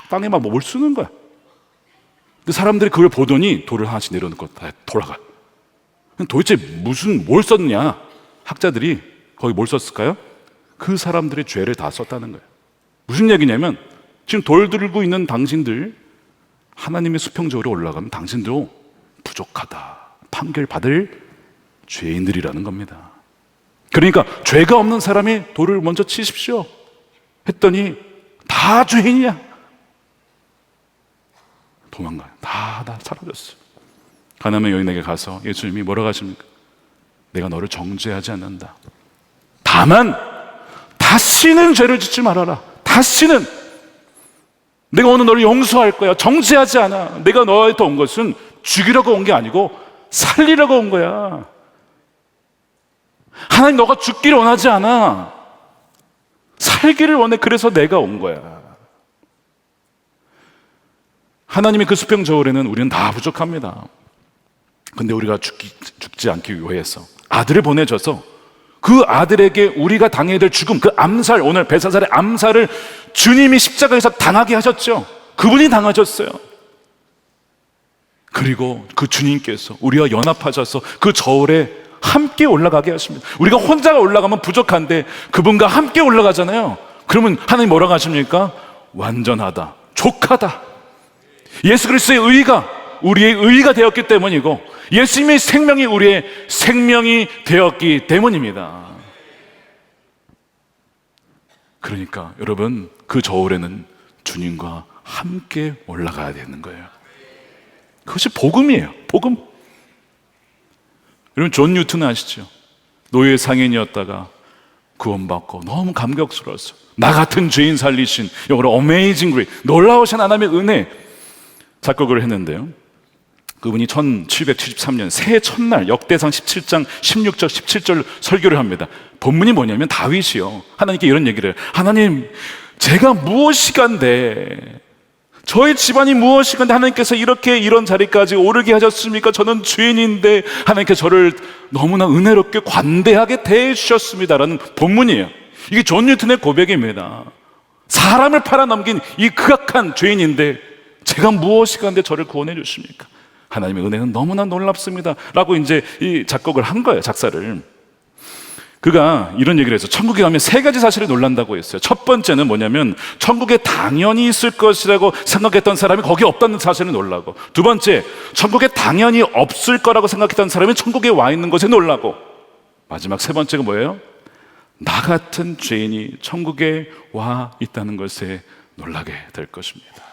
땅에 막 뭘 쓰는 거야. 그 사람들이 그걸 보더니 돌을 하나씩 내려놓고 다 돌아가. 도대체 뭘 썼냐? 학자들이 거기 뭘 썼을까요? 그 사람들의 죄를 다 썼다는 거예요. 무슨 얘기냐면 지금 돌 들고 있는 당신들, 하나님의 수평적으로 올라가면 당신도 부족하다, 판결받을 죄인들이라는 겁니다. 그러니까 죄가 없는 사람이 돌을 먼저 치십시오 했더니 다 죄인이야. 도망가요. 다 사라졌어요. 가늠의 여인에게 가서 예수님이 뭐라고 하십니까? 내가 너를 정죄하지 않는다. 다만 다시는 죄를 짓지 말아라. 다시는 내가 오늘 너를 용서할 거야. 정죄하지 않아. 내가 너한테 온 것은 죽이려고 온 게 아니고 살리려고 온 거야. 하나님, 너가 죽기를 원하지 않아. 살기를 원해. 그래서 내가 온 거야. 하나님의 그 수평저울에는 우리는 다 부족합니다. 근데 우리가 죽지 않기 위해서 아들을 보내줘서 그 아들에게 우리가 당해야 될 죽음, 그 암살, 오늘 벨사살의 암살을 주님이 십자가에서 당하게 하셨죠. 그분이 당하셨어요. 그리고 그 주님께서 우리와 연합하셔서 그 저울에 함께 올라가게 하십니다. 우리가 혼자 올라가면 부족한데 그분과 함께 올라가잖아요. 그러면 하나님 뭐라고 하십니까? 완전하다, 족하다. 예수 그리스도의 의가 우리의 의가 되었기 때문이고 예수님의 생명이 우리의 생명이 되었기 때문입니다. 그러니까 여러분, 그 저울에는 주님과 함께 올라가야 되는 거예요. 그것이 복음이에요. 복음. 여러분, 존 뉴튼 아시죠? 노예 상인이었다가 구원받고 너무 감격스러웠어요. 나 같은 죄인 살리신, 영어로 Amazing Grace, 놀라우신 하나님의 은혜 작곡을 했는데요. 그분이 1773년 새해 첫날 역대상 17장 16절 17절 설교를 합니다. 본문이 뭐냐면 다윗이요, 하나님께 이런 얘기를 해요. 하나님, 제가 무엇이간데, 저의 집안이 무엇이간데 하나님께서 이렇게 이런 자리까지 오르게 하셨습니까? 저는 죄인인데 하나님께서 저를 너무나 은혜롭게 관대하게 대해주셨습니다라는 본문이에요. 이게 존 뉴턴의 고백입니다. 사람을 팔아넘긴 이 극악한 죄인인데 제가 무엇이간데 저를 구원해 주십니까? 하나님의 은혜는 너무나 놀랍습니다 라고 이제 이 작곡을 한 거예요. 작사를. 그가 이런 얘기를 해서 천국에 가면 세 가지 사실을 놀란다고 했어요. 첫 번째는 뭐냐면 천국에 당연히 있을 것이라고 생각했던 사람이 거기 없다는 사실을 놀라고, 두 번째, 천국에 당연히 없을 거라고 생각했던 사람이 천국에 와 있는 것에 놀라고, 마지막 세 번째가 뭐예요? 나 같은 죄인이 천국에 와 있다는 것에 놀라게 될 것입니다.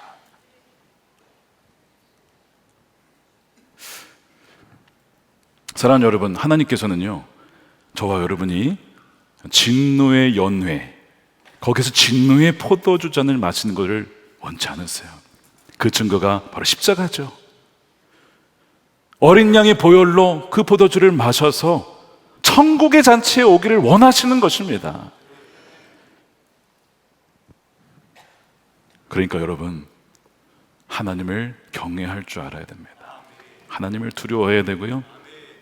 사랑하는 여러분, 하나님께서는요, 저와 여러분이 진노의 연회, 거기서 진노의 포도주 잔을 마시는 것을 원치 않으세요. 그 증거가 바로 십자가죠. 어린 양의 보혈로 그 포도주를 마셔서 천국의 잔치에 오기를 원하시는 것입니다. 그러니까 여러분, 하나님을 경외할 줄 알아야 됩니다. 하나님을 두려워해야 되고요,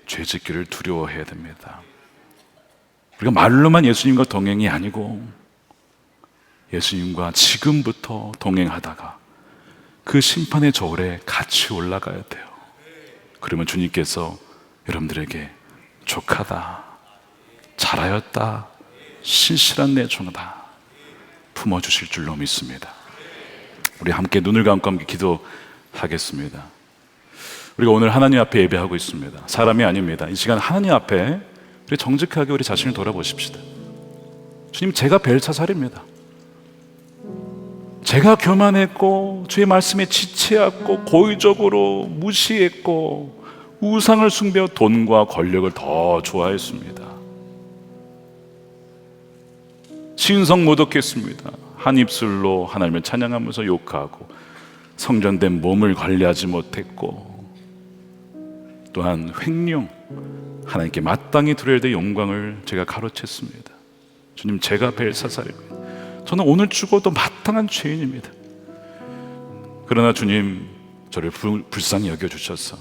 죄짓기를 두려워해야 됩니다. 우리가 말로만 예수님과 동행이 아니고 예수님과 지금부터 동행하다가 그 심판의 저울에 같이 올라가야 돼요. 그러면 주님께서 여러분들에게 족하다, 잘하였다, 신실한 내 종이다 품어주실 줄로 믿습니다. 우리 함께 눈을 감고 함께 기도하겠습니다. 우리가 오늘 하나님 앞에 예배하고 있습니다. 사람이 아닙니다. 이 시간 하나님 앞에 우리 정직하게 우리 자신을 돌아보십시다. 주님, 제가 벨사살입니다. 제가 교만했고 주의 말씀에 지체했고 고의적으로 무시했고 우상을 숭배하여 돈과 권력을 더 좋아했습니다. 신성 모독했습니다. 한 입술로 하나님을 찬양하면서 욕하고 성전된 몸을 관리하지 못했고, 또한 횡령, 하나님께 마땅히 드려야 될 영광을 제가 가로챘습니다. 주님, 제가 벨사살입니다. 저는 오늘 죽어도 마땅한 죄인입니다. 그러나 주님, 저를 불쌍히 여겨주셔서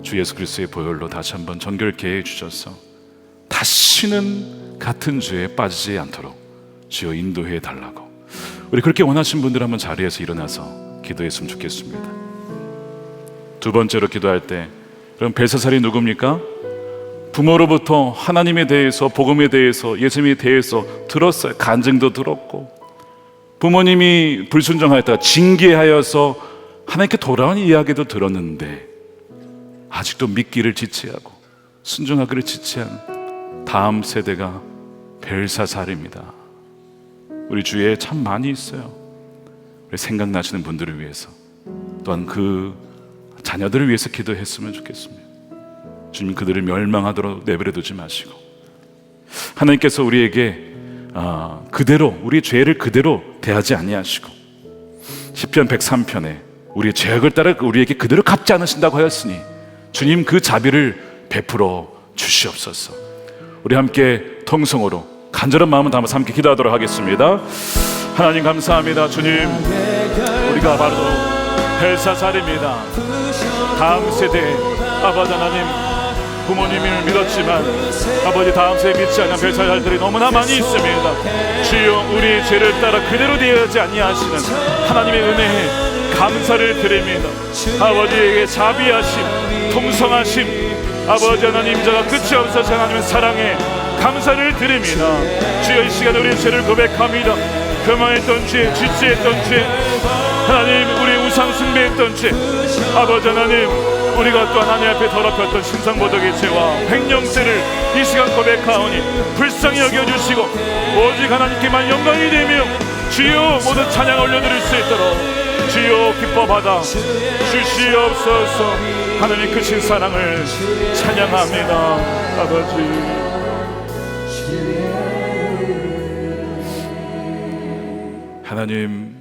주 예수 그리스도의 보혈로 다시 한번 정결케 해주셔서 다시는 같은 죄에 빠지지 않도록 주여 인도해 달라고, 우리 그렇게 원하신 분들 한번 자리에서 일어나서 기도했으면 좋겠습니다. 두 번째로 기도할 때, 그럼 벨사살이 누굽니까? 부모로부터 하나님에 대해서, 복음에 대해서, 예수님에 대해서 들었어요. 간증도 들었고, 부모님이 불순종하였다가 징계하여서 하나님께 돌아온 이야기도 들었는데 아직도 믿기를 지체하고 순종하기를 지체한 다음 세대가 벨사살입니다. 우리 주위에 참 많이 있어요. 우리 생각나시는 분들을 위해서, 또한 그 자녀들을 위해서 기도했으면 좋겠습니다. 주님, 그들을 멸망하도록 내버려 두지 마시고 하나님께서 우리에게 그대로 우리의 죄를 그대로 대하지 아니하시고 시편 103편에 우리의 죄악을 따라 우리에게 그대로 갚지 않으신다고 하였으니 주님, 그 자비를 베풀어 주시옵소서. 우리 함께 통성으로 간절한 마음을 담아서 함께 기도하도록 하겠습니다. 하나님 감사합니다. 주님, 우리가 바로 벨사살입니다. 다음 세대 아버지 하나님, 부모님을 믿었지만 아버지 다음 세대 믿지 않는 벨사살들이 너무나 많이 있습니다. 주여, 우리의 죄를 따라 그대로 대하지 아니하시는 하나님의 은혜에 감사를 드립니다. 아버지에게 자비하심, 통성하심, 아버지 하나님, 저가 끝이 없어서 하나님의 사랑에 감사를 드립니다. 주여, 이 시간에 우리의 죄를 고백합니다. 교만했던 죄, 지체했던 죄, 하나님, 우리 우상 숭배했던 죄, 아버지 하나님, 우리가 또 하나님 앞에 더럽혔던 신상모독의 죄와 횡령죄를 이 시간 고백하오니 불쌍히 여겨주시고 오직 하나님께만 영광이 되며 주여 모든 찬양 올려드릴 수 있도록 주여 기뻐 받아 주시옵소서. 하나님 크신 사랑을 찬양합니다. 아버지, 하나님,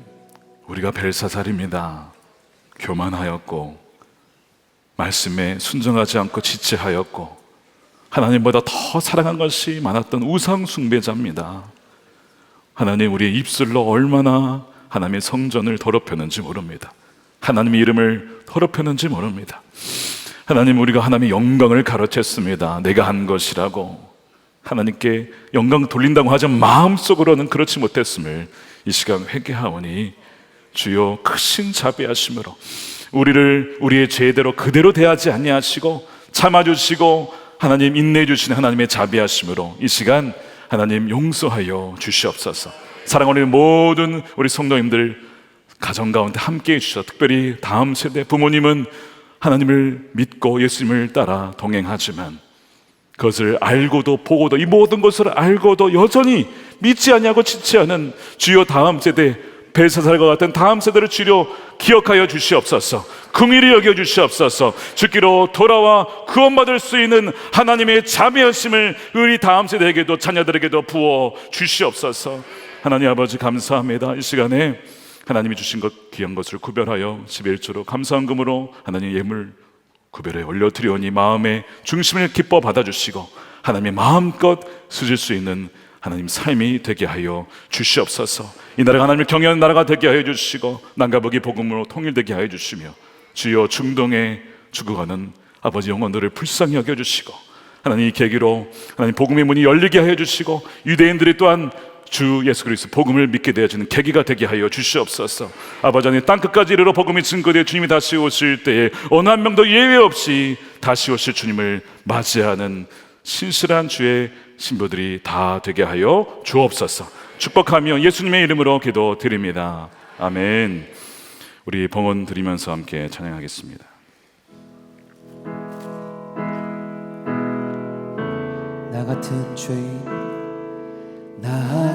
우리가 벨사살입니다. 교만하였고 말씀에 순종하지 않고 지체하였고 하나님보다 더 사랑한 것이 많았던 우상 숭배자입니다. 하나님, 우리의 입술로 얼마나 하나님의 성전을 더럽혔는지 모릅니다. 하나님의 이름을 더럽혔는지 모릅니다. 하나님, 우리가 하나님의 영광을 가로챘습니다. 내가 한 것이라고 하나님께 영광 돌린다고 하지만 마음속으로는 그렇지 못했음을 이 시간 회개하오니 주여 크신 자비하심으로 우리를 우리의 죄대로 그대로 대하지 아니하시고 참아주시고 하나님 인내해 주시는 하나님의 자비하심으로 이 시간 하나님 용서하여 주시옵소서. 사랑하는 모든 우리 성도님들 가정 가운데 함께해 주셔서 특별히 다음 세대 부모님은 하나님을 믿고 예수님을 따라 동행하지만 그것을 알고도 보고도 이 모든 것을 알고도 여전히 믿지 아니하고 지체하는 주여 다음 세대 벨사살과 같은 다음 세대를 주려 기억하여 주시옵소서. 긍휼히 여겨 주시옵소서. 주께로 돌아와 구원받을 수 있는 하나님의 자비하심을 우리 다음 세대에게도 자녀들에게도 부어 주시옵소서. 하나님 아버지 감사합니다. 이 시간에 하나님이 주신 것 귀한 것을 구별하여 11조로 감사한 금으로 하나님 예물 구별해 올려드리오니 마음의 중심을 기뻐 받아주시고 하나님의 마음껏 쓰실 수 있는 하나님 삶이 되게 하여 주시옵소서. 이 나라가 하나님을 경외하는 나라가 되게 하여 주시고 남과 북이 복음으로 통일되게 하여 주시며 주여 중동에 죽어가는 아버지 영혼들을 불쌍히 여겨주시고 하나님 이 계기로 하나님 복음의 문이 열리게 하여 주시고 유대인들이 또한 주 예수 그리스도 복음을 믿게 되어지는 계기가 되게 하여 주시옵소서. 아버지 하나님 땅끝까지 이르러 복음이 증거되어 주님이 다시 오실 때에 어느 한 명도 예외 없이 다시 오실 주님을 맞이하는 신실한 주의 신부들이 다 되게 하여 주옵소서. 축복하며 예수님의 이름으로 기도드립니다. 아멘. 우리 봉헌 드리면서 함께 찬양하겠습니다. 나 같은 죄인, 나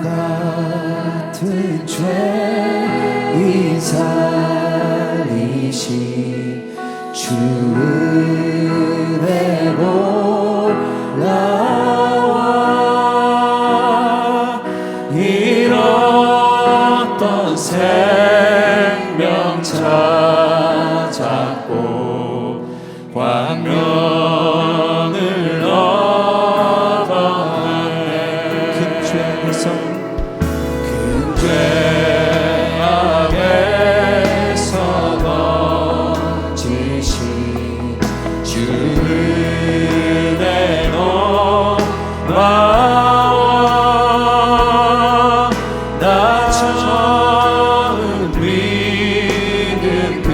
같은 죄인 살리신 주 은혜 놀라워 잃었던 생명 찾았고 광명을 얻었네. 큰 죄에서 큰 죄 앞에서 던지신 주 은혜 놀라워 나 처음 믿은 그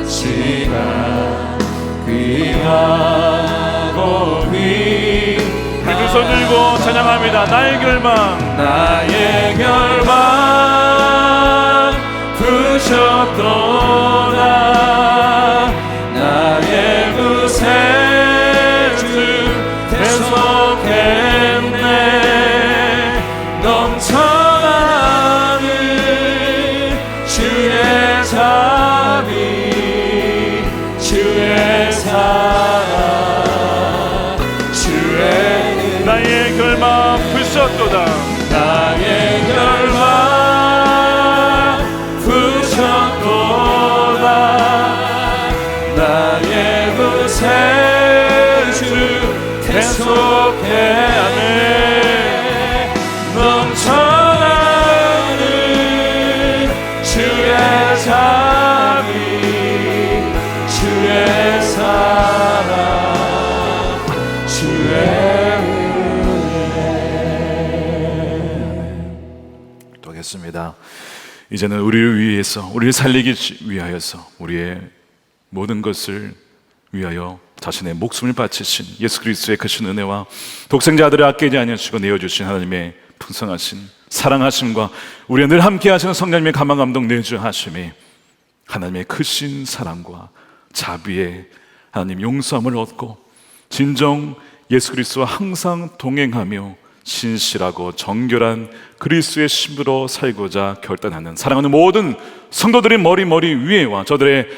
시간 귀하고 우리 두 손 들고 찬양합니다. 나의 결방, 나의 결방 부셨도다. 나의 구세주 대속했네. 넘쳐나는 주의 자비 주의 사랑 주의 나의 결방 부셨도다. 나의 결박 부셨도다. 나의 구세주 대속해 넘쳐나는 주의 자비 주의 사랑 주의 하겠습니다. 이제는 우리를 위해서, 우리를 살리기 위하여서 우리의 모든 것을 위하여 자신의 목숨을 바치신 예수 그리스도의 크신 은혜와 독생자 아들을 아끼지 아니하시고 내어주신 하나님의 풍성하신 사랑하심과 우리가 늘 함께 하시는 성령님의 감화 감동 내주하심이 하나님의 크신 사랑과 자비에 하나님 용서함을 얻고 진정 예수 그리스도와 항상 동행하며 신실하고 정결한 그리스도의 신부로 살고자 결단하는 사랑하는 모든 성도들의 머리 위에와 저들의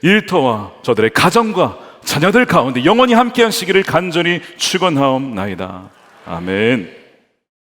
일터와 저들의 가정과 자녀들 가운데 영원히 함께 하시기를 간절히 축원하옵나이다. 아멘.